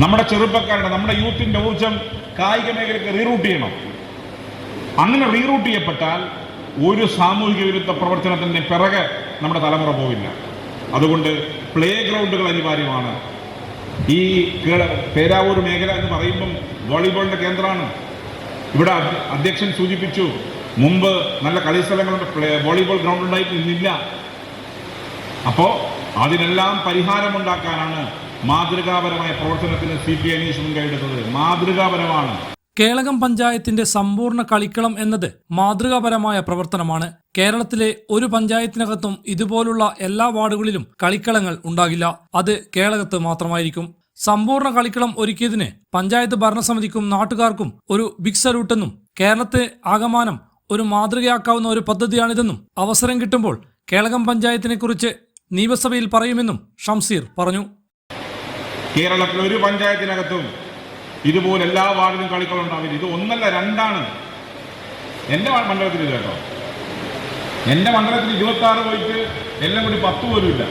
നമ്മുടെ ചെറുപ്പക്കാരുടെ, നമ്മുടെ യൂത്തിന്റെ ഊർജം കായിക മേഖലയ്ക്ക് റീറൂട്ട് ചെയ്യണം. അങ്ങനെ റീറൂട്ട് ചെയ്യപ്പെട്ടാൽ ഒരു സാമൂഹിക വിരുദ്ധ പ്രവർത്തനത്തിന്റെ പിറകെ നമ്മുടെ തലമുറ പോവില്ല. അതുകൊണ്ട് പ്ലേ ഗ്രൗണ്ടുകൾ അനിവാര്യമാണ്. ഈ പേരാവൂർ മേഖല എന്ന് പറയുമ്പം വോളിബോളിന്റെ കേന്ദ്രമാണ്. ഇവിടെ അധ്യക്ഷൻ സൂചിപ്പിച്ചു, മുമ്പ് നല്ല കളിസ്ഥലങ്ങളുണ്ട്, വോളിബോൾ ഗ്രൗണ്ട് ഉണ്ടായിട്ട് ഇന്നില്ല. അപ്പോൾ അതിനെല്ലാം പരിഹാരമുണ്ടാക്കാനാണ് മാതൃകാപരമായ പ്രവർത്തനത്തിന് CP അനീഷ് മുൻകൈയെടുത്തത്. മാതൃകാപരമാണ്. കേളകം പഞ്ചായത്തിന്റെ സമ്പൂർണ്ണ കളിക്കളം എന്നത് മാതൃകാപരമായ പ്രവർത്തനമാണ്. കേരളത്തിലെ ഒരു പഞ്ചായത്തിനകത്തും ഇതുപോലുള്ള എല്ലാ വാർഡുകളിലും കളിക്കളങ്ങൾ ഉണ്ടാകില്ല. അത് കേളകത്ത് മാത്രമായിരിക്കും. സമ്പൂർണ്ണ കളിക്കളം ഒരുക്കിയതിന് പഞ്ചായത്ത് ഭരണസമിതിക്കും നാട്ടുകാർക്കും ഒരു ബിഗ് സല്യൂട്ടെന്നും കേരളത്തെ ആകമാനം ഒരു മാതൃകയാക്കാവുന്ന ഒരു പദ്ധതിയാണിതെന്നും അവസരം കിട്ടുമ്പോൾ കേളകം പഞ്ചായത്തിനെ കുറിച്ച് നിയമസഭയിൽ പറയുമെന്നും ഷംസീർ പറഞ്ഞു. കേരളത്തിലെ ഒരു പഞ്ചായത്തിനകത്തും ഇതുപോലെ എല്ലാ വാർഡിലും കളിക്കളം ഉണ്ടാവില്ല. ഇത് ഒന്നല്ല, രണ്ടാണ്. എൻ്റെ മണ്ഡലത്തിൽ കേട്ടോ, എൻ്റെ മണ്ഡലത്തിൽ 26 പോയിട്ട് എല്ലാം കൂടി 10 പോലും ഇല്ല.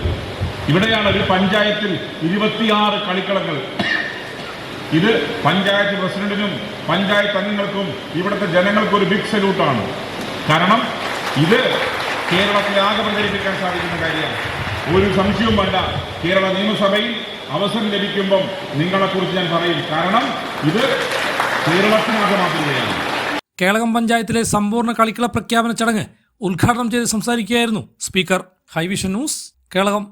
ഇവിടെയാണ് ഒരു പഞ്ചായത്തിൽ 26 കളിക്കളങ്ങൾ. ഇത് പഞ്ചായത്ത് പ്രസിഡന്റിനും പഞ്ചായത്ത് അംഗങ്ങൾക്കും ഇവിടുത്തെ ജനങ്ങൾക്കും ഒരു ബിഗ് സല്യൂട്ടാണ്. കാരണം ഇത് കേരളത്തെ ആകെ പ്രചരിപ്പിക്കാൻ സാധിക്കുന്ന കാര്യമാണ്. ഒരു സംശയവും വേണ്ട. കേരള നിയമസഭയിൽ അവസരം ലഭിക്കുമ്പം നിങ്ങളെക്കുറിച്ച് ഞാൻ പറയും. കാരണം ഇത് കേരളത്തിനാകെ മാതൃകയാണ്. കേളകം പഞ്ചായത്തിലെ സമ്പൂർണ്ണ കളിക്കള പ്രഖ്യാപന ചടങ്ങ് ഉദ്ഘാടനം ചെയ്ത് സംസാരിക്കുകയായിരുന്നു സ്പീക്കർ. ഹൈവിഷൻ ന്യൂസ്, കേളകം.